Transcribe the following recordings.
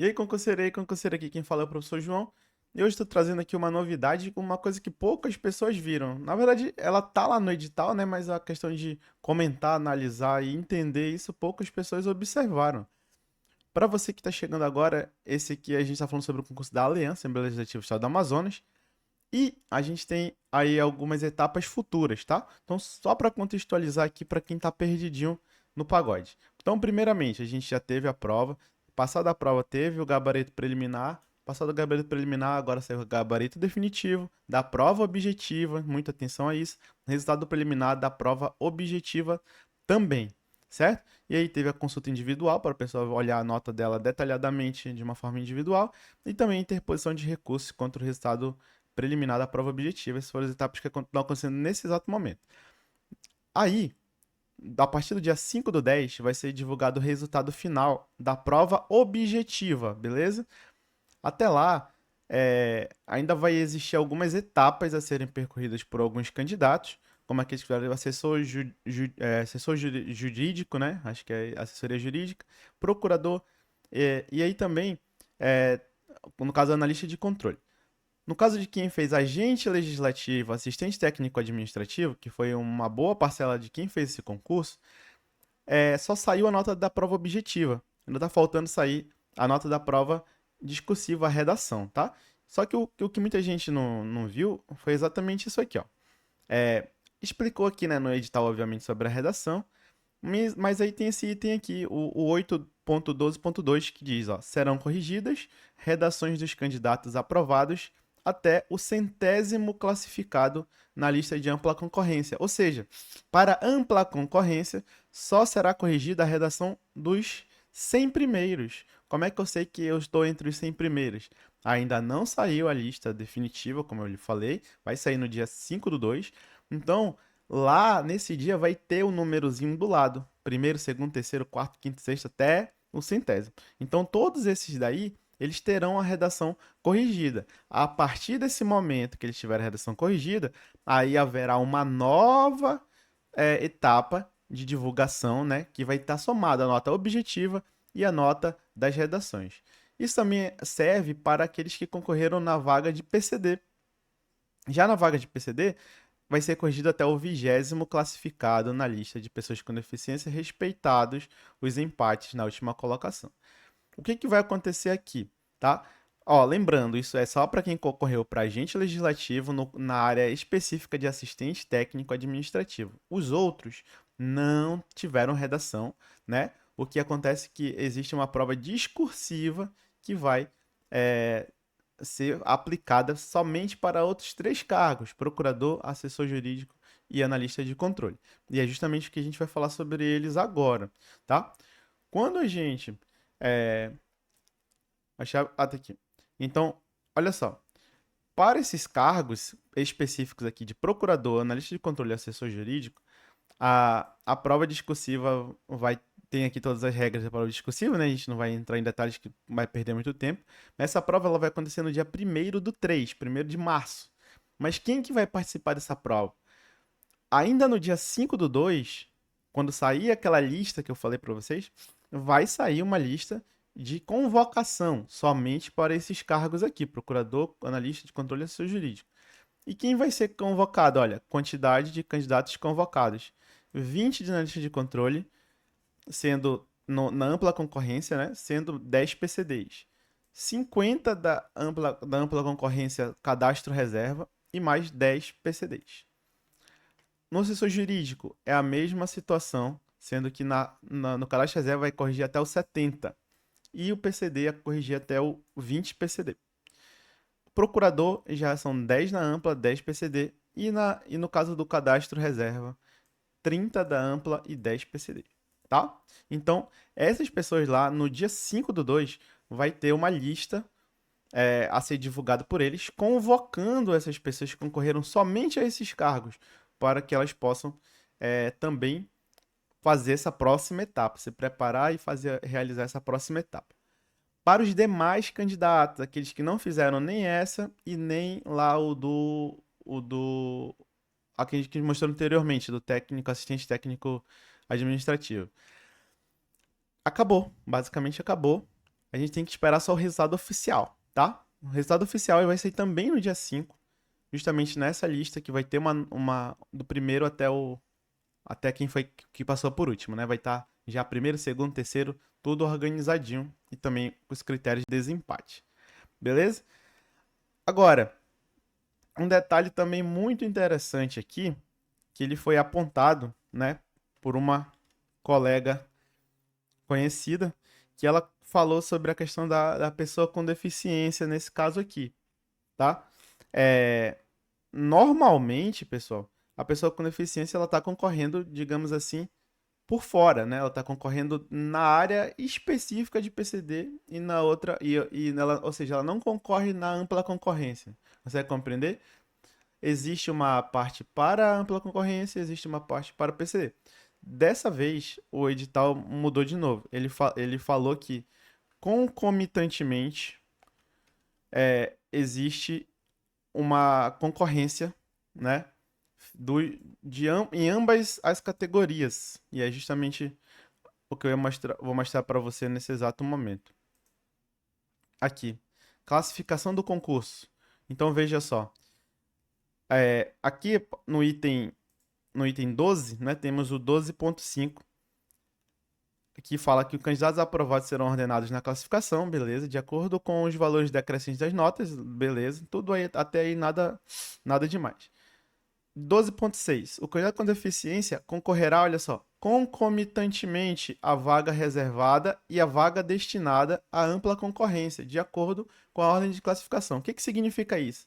E aí, concurseiro aqui, quem fala é o professor João. E hoje estou trazendo aqui uma novidade, uma coisa que poucas pessoas viram. Na verdade, ela tá lá no edital, né? Mas a questão de comentar, analisar e entender isso, poucas pessoas observaram. Para você que está chegando agora, esse aqui a gente está falando sobre o concurso da Aliança, Assembleia Legislativa do Estado do Amazonas. E a gente tem aí algumas etapas futuras, tá? Então, só para contextualizar aqui para quem está perdidinho no pagode. Então, primeiramente, a gente já teve a prova. Passada a prova, teve o gabarito preliminar. Passado o gabarito preliminar, agora saiu o gabarito definitivo da prova objetiva. Muita atenção a isso. Resultado preliminar da prova objetiva também, certo? E aí teve a consulta individual para a pessoa olhar a nota dela detalhadamente de uma forma individual e também interposição de recurso contra o resultado preliminar da prova objetiva. Essas foram as etapas que estão acontecendo nesse exato momento. Aí, a partir do dia 5 do 10, vai ser divulgado o resultado final da prova objetiva, beleza? Até lá, ainda vai existir algumas etapas a serem percorridas por alguns candidatos, como aqueles que tiveram assessor jurídico, né? Acho que é assessoria jurídica, procurador, e aí também, é, no caso, analista de controle. No caso de quem fez agente legislativo, assistente técnico administrativo, que foi uma boa parcela de quem fez esse concurso, só saiu a nota da prova objetiva. Ainda está faltando sair a nota da prova discursiva, a redação, tá? Só que o que muita gente não viu foi exatamente isso aqui, ó. É, explicou aqui, né, no edital, obviamente, sobre a redação, mas aí tem esse item aqui, o 8.12.2, que diz, ó, serão corrigidas redações dos candidatos aprovados até o centésimo classificado na lista de ampla concorrência. Ou seja, para ampla concorrência, só será corrigida a redação dos 100 primeiros. Como é que eu sei que eu estou entre os 100 primeiros? Ainda não saiu a lista definitiva, como eu lhe falei, vai sair no dia 5 do 2. Então, lá nesse dia vai ter o númerozinho do lado. Primeiro, segundo, terceiro, quarto, quinto, sexto, até o centésimo. Então, todos esses daí, eles terão a redação corrigida. A partir desse momento que eles tiverem a redação corrigida, aí haverá uma nova etapa de divulgação, né? Que vai estar somada a nota objetiva e a nota das redações. Isso também serve para aqueles que concorreram na vaga de PCD. Já na vaga de PCD, vai ser corrigido até o 20º classificado na lista de pessoas com deficiência, respeitados os empates na última colocação. O que vai acontecer aqui, tá? Ó, lembrando, isso é só para quem concorreu para agente legislativo na área específica de assistente técnico administrativo. Os outros não tiveram redação, né? O que acontece é que existe uma prova discursiva que vai é, ser aplicada somente para outros três cargos: procurador, assessor jurídico e analista de controle. E é justamente o que a gente vai falar sobre eles agora, tá? Quando a gente é, achar até aqui. Então, olha só, para esses cargos específicos aqui de procurador, analista de controle e assessor jurídico, a prova discursiva tem aqui todas as regras da prova discursiva, né? A gente não vai entrar em detalhes que vai perder muito tempo. Mas essa prova ela vai acontecer no dia 1º do 3, 1º de março. Mas quem que vai participar dessa prova? Ainda no dia 5 do 2, quando sair aquela lista que eu falei para vocês, vai sair uma lista de convocação somente para esses cargos aqui: procurador, analista de controle e assessor jurídico. E quem vai ser convocado? Olha, quantidade de candidatos convocados: 20 de analista de controle, sendo na ampla concorrência, né? Sendo 10 PCDs. 50 da ampla concorrência cadastro reserva e mais 10 PCDs. No assessor jurídico é a mesma situação, sendo que no cadastro reserva vai corrigir até o 70 e o PCD ia corrigir até o 20 PCD. Procurador já são 10 na ampla, 10 PCD e no caso do cadastro reserva, 30 da ampla e 10 PCD, tá? Então, essas pessoas lá, no dia 5 do 2, vai ter uma lista a ser divulgada por eles, convocando essas pessoas que concorreram somente a esses cargos, para que elas possam também fazer essa próxima etapa, se preparar e realizar essa próxima etapa. Para os demais candidatos, aqueles que não fizeram nem essa e nem lá aquele que mostrou anteriormente, do técnico, assistente técnico administrativo. Acabou, basicamente acabou. a gente tem que esperar só o resultado oficial, tá? O resultado oficial vai sair também no dia 5, justamente nessa lista que vai ter uma do primeiro até quem foi que passou por último, né? Vai estar já primeiro, segundo, terceiro, tudo organizadinho e também os critérios de desempate. Beleza? Agora, um detalhe também muito interessante aqui, que ele foi apontado, né, por uma colega conhecida, que ela falou sobre a questão da pessoa com deficiência nesse caso aqui, tá? É, normalmente, pessoal, a pessoa com deficiência ela está concorrendo, digamos assim, por fora, né? Ela está concorrendo na área específica de PCD e na outra e nela, ou seja, ela não concorre na ampla concorrência. Você vai compreender? Existe uma parte para a ampla concorrência, existe uma parte para o PCD. Dessa vez, o edital mudou de novo. Ele falou que concomitantemente existe uma concorrência, né, em ambas as categorias. E é justamente o que vou mostrar para você nesse exato momento. Aqui, classificação do concurso. Então veja só, aqui no item 12, né, temos o 12.5, que fala que os candidatos aprovados serão ordenados na classificação, beleza, de acordo com os valores decrescentes das notas, beleza, tudo aí, até aí nada demais. 12.6. O candidato com deficiência concorrerá, olha só, concomitantemente à vaga reservada e à vaga destinada à ampla concorrência, de acordo com a ordem de classificação. O que que significa isso?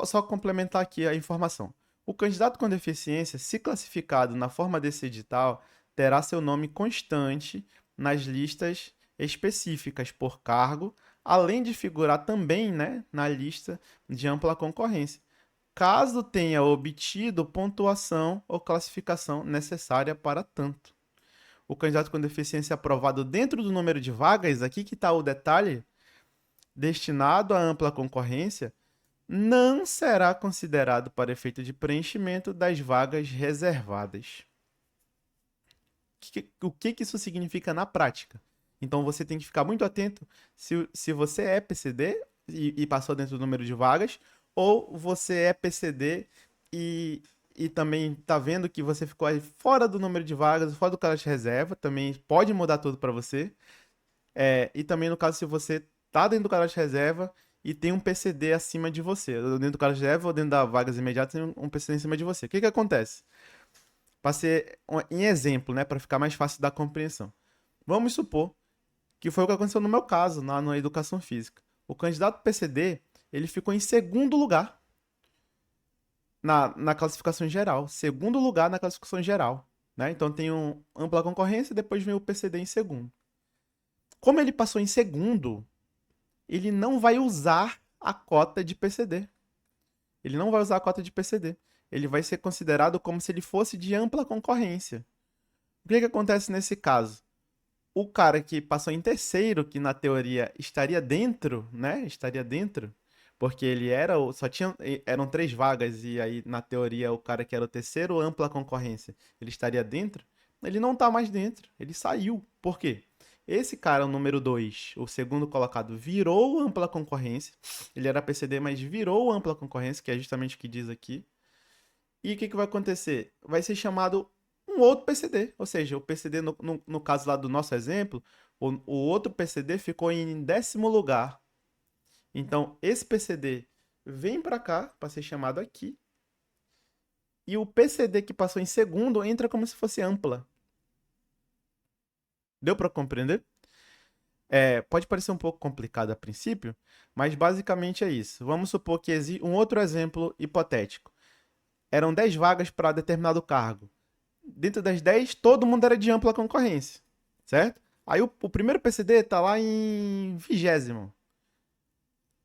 Só complementar aqui a informação. O candidato com deficiência, se classificado na forma desse edital, terá seu nome constante nas listas específicas por cargo, além de figurar também, né, na lista de ampla concorrência, caso tenha obtido pontuação ou classificação necessária para tanto. O candidato com deficiência aprovado dentro do número de vagas, aqui que está o detalhe, destinado à ampla concorrência, não será considerado para efeito de preenchimento das vagas reservadas. O que isso significa na prática? Então você tem que ficar muito atento se você é PCD e passou dentro do número de vagas, ou você é PCD e também está vendo que você ficou aí fora do número de vagas, fora do cadastro de reserva, também pode mudar tudo para você. E também no caso se você está dentro do cadastro de reserva e tem um PCD acima de você, ou dentro do cadastro de reserva ou dentro das vagas imediatas tem um PCD em cima de você. O que que acontece? Para ser em exemplo, né, para ficar mais fácil da compreensão. Vamos supor que foi o que aconteceu no meu caso, na educação física. O candidato PCD, ele ficou em segundo lugar na classificação geral. Segundo lugar na classificação geral. Né? Então tem ampla concorrência e depois vem o PCD em segundo. Como ele passou em segundo, ele não vai usar a cota de PCD. Ele não vai usar a cota de PCD. Ele vai ser considerado como se ele fosse de ampla concorrência. O que que acontece nesse caso? O cara que passou em terceiro, que na teoria estaria dentro, né? Estaria dentro, porque ele eram 3 vagas e aí na teoria o cara que era o terceiro ampla concorrência, ele estaria dentro. Ele não tá mais dentro, ele saiu. Por quê? Esse cara, o número 2, o segundo colocado, virou ampla concorrência. Ele era PCD, mas virou ampla concorrência, que é justamente o que diz aqui. E o que que vai acontecer? Vai ser chamado um outro PCD. Ou seja, o PCD, no caso lá do nosso exemplo, o outro PCD ficou em 10º lugar. Então, esse PCD vem para cá, para ser chamado aqui. E o PCD que passou em segundo entra como se fosse ampla. Deu para compreender? Pode parecer um pouco complicado a princípio, mas basicamente é isso. Vamos supor que existe um outro exemplo hipotético. Eram 10 vagas para determinado cargo. Dentro das 10, todo mundo era de ampla concorrência, certo? Aí o primeiro PCD está lá em 20º.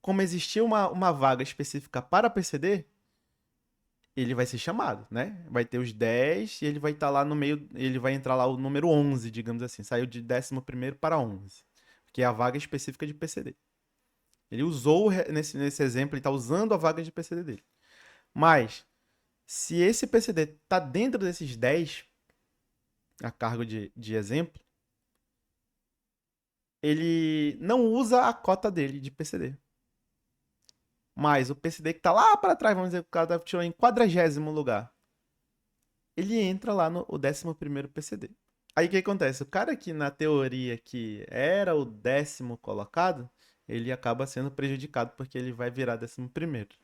Como existia uma vaga específica para PCD, ele vai ser chamado, né? Vai ter os 10 e ele vai estar lá no meio, ele vai entrar lá o número 11, digamos assim. Saiu de 11º para 11, que é a vaga específica de PCD. Ele usou, nesse exemplo, ele está usando a vaga de PCD dele. Mas, se esse PCD está dentro desses 10, a cargo de exemplo, ele não usa a cota dele de PCD. Mas o PCD que tá lá para trás, vamos dizer que o cara tirou em 40º lugar, ele entra lá no o 11º PCD. Aí o que acontece? O cara que na teoria que era o 10º colocado, ele acaba sendo prejudicado porque ele vai virar 11º.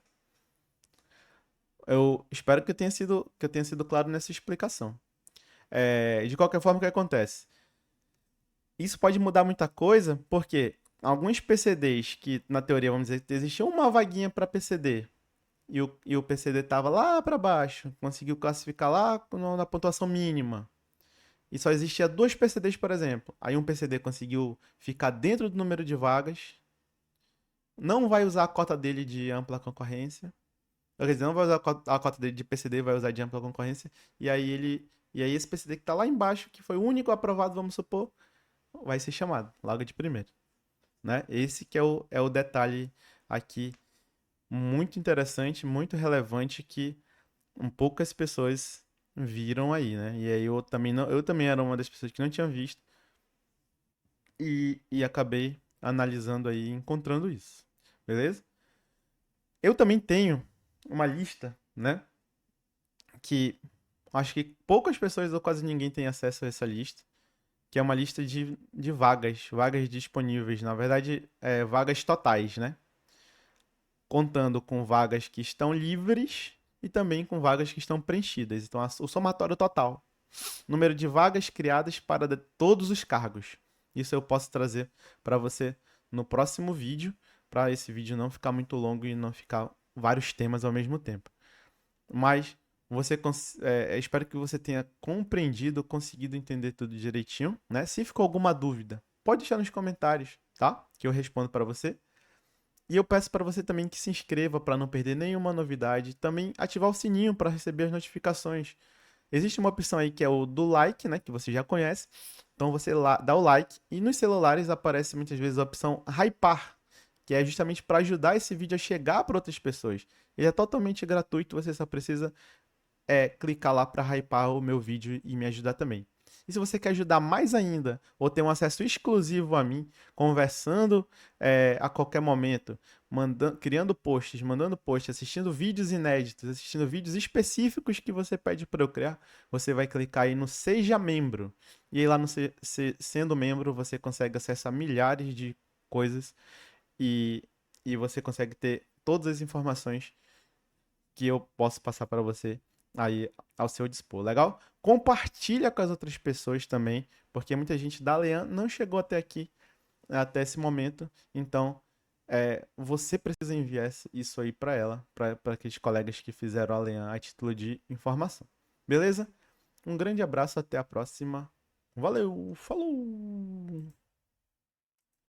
Eu espero que eu tenha sido claro nessa explicação. De qualquer forma, o que acontece? Isso pode mudar muita coisa, porque alguns PCDs que, na teoria, vamos dizer que existia uma vaguinha para PCD, e o PCD tava lá para baixo, conseguiu classificar lá na pontuação mínima. E só existia dois PCDs, por exemplo. Aí um PCD conseguiu ficar dentro do número de vagas, não vai usar a cota dele de ampla concorrência. Quer dizer, não vai usar a cota dele de PCD, vai usar de ampla concorrência. E aí esse PCD que tá lá embaixo, que foi o único aprovado, vamos supor, vai ser chamado logo de primeiro, né? Esse que é o detalhe aqui muito interessante, muito relevante que poucas pessoas viram aí, né? E aí eu também não, eu também era uma das pessoas que não tinha visto e acabei analisando aí, encontrando isso. Beleza? Eu também tenho uma lista, né? Que acho que poucas pessoas ou quase ninguém tem acesso a essa lista, que é uma lista de vagas disponíveis, na verdade, vagas totais, né? Contando com vagas que estão livres e também com vagas que estão preenchidas. Então, o somatório total. Número de vagas criadas para todos os cargos. Isso eu posso trazer para você no próximo vídeo, para esse vídeo não ficar muito longo e não ficar vários temas ao mesmo tempo. Mas espero que você tenha compreendido, conseguido entender tudo direitinho, né? Se ficou alguma dúvida, pode deixar nos comentários, tá? Que eu respondo para você. E eu peço para você também que se inscreva para não perder nenhuma novidade, também ativar o sininho para receber as notificações. Existe uma opção aí que é o do like, né, que você já conhece. Então você lá dá o like e nos celulares aparece muitas vezes a opção hypar, que é justamente para ajudar esse vídeo a chegar para outras pessoas. Ele é totalmente gratuito, você só precisa clicar lá para hypar o meu vídeo e me ajudar também. E se você quer ajudar mais ainda, ou ter um acesso exclusivo a mim, conversando a qualquer momento, criando posts, mandando posts, assistindo vídeos inéditos, assistindo vídeos específicos que você pede para eu criar, você vai clicar aí no Seja Membro. E aí lá no sendo membro, você consegue acessar milhares de coisas e, e você consegue ter todas as informações que eu posso passar para você aí ao seu dispor, legal? Compartilha com as outras pessoas também, porque muita gente da Lean não chegou até aqui, até esse momento, então você precisa enviar isso aí para ela, para aqueles colegas que fizeram a Lean a título de informação. Beleza? Um grande abraço, até a próxima. Valeu, falou!